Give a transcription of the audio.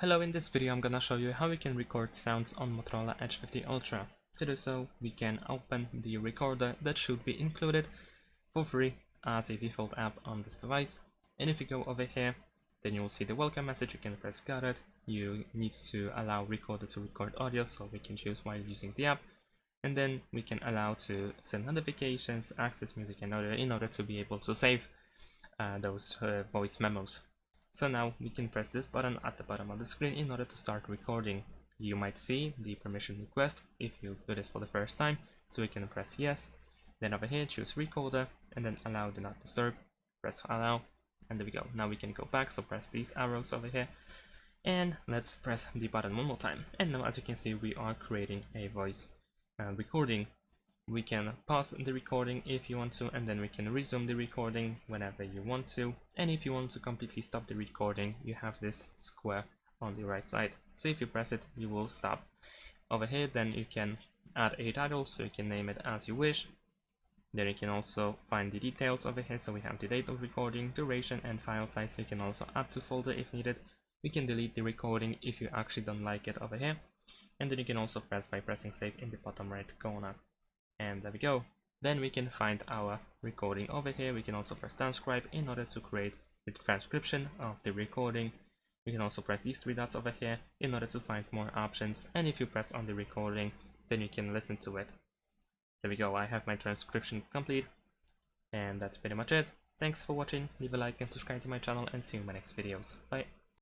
Hello, in this video I'm gonna show you how we can record sounds on Motorola Edge 50 Ultra. To do so, we can open the recorder that should be included for free as a default app on this device. And if you go over here, then you will see the welcome message. You can press got it. You need to allow recorder to record audio, so we can choose while using the app. And then we can allow to send notifications, access music and audio in order to be able to save those voice memos. So now we can press this button at the bottom of the screen in order to start recording. You might see the permission request if you do this for the first time, so we can press yes. Then over here choose recorder and then allow do not disturb, press allow, and there we go. Now we can go back, so press these arrows over here and let's press the button one more time. And now as you can see, we are creating a voice recording. We can pause the recording if you want to, and then we can resume the recording whenever you want to. And if you want to completely stop the recording, you have this square on the right side. So if you press it, you will stop. Over here, then you can add a title, so you can name it as you wish. Then you can also find the details over here, so we have the date of recording, duration, and file size. So you can also add to folder if needed. We can delete the recording if you actually don't like it over here. And then you can also press by pressing save in the bottom right corner. And there we go. Then we can find our recording over here. We can also press transcribe in order to create the transcription of the recording. We can also press these three dots over here in order to find more options. And if you press on the recording, then you can listen to it. There we go. I have my transcription complete. And that's pretty much it. Thanks for watching. Leave a like and subscribe to my channel, and see you in my next videos. Bye.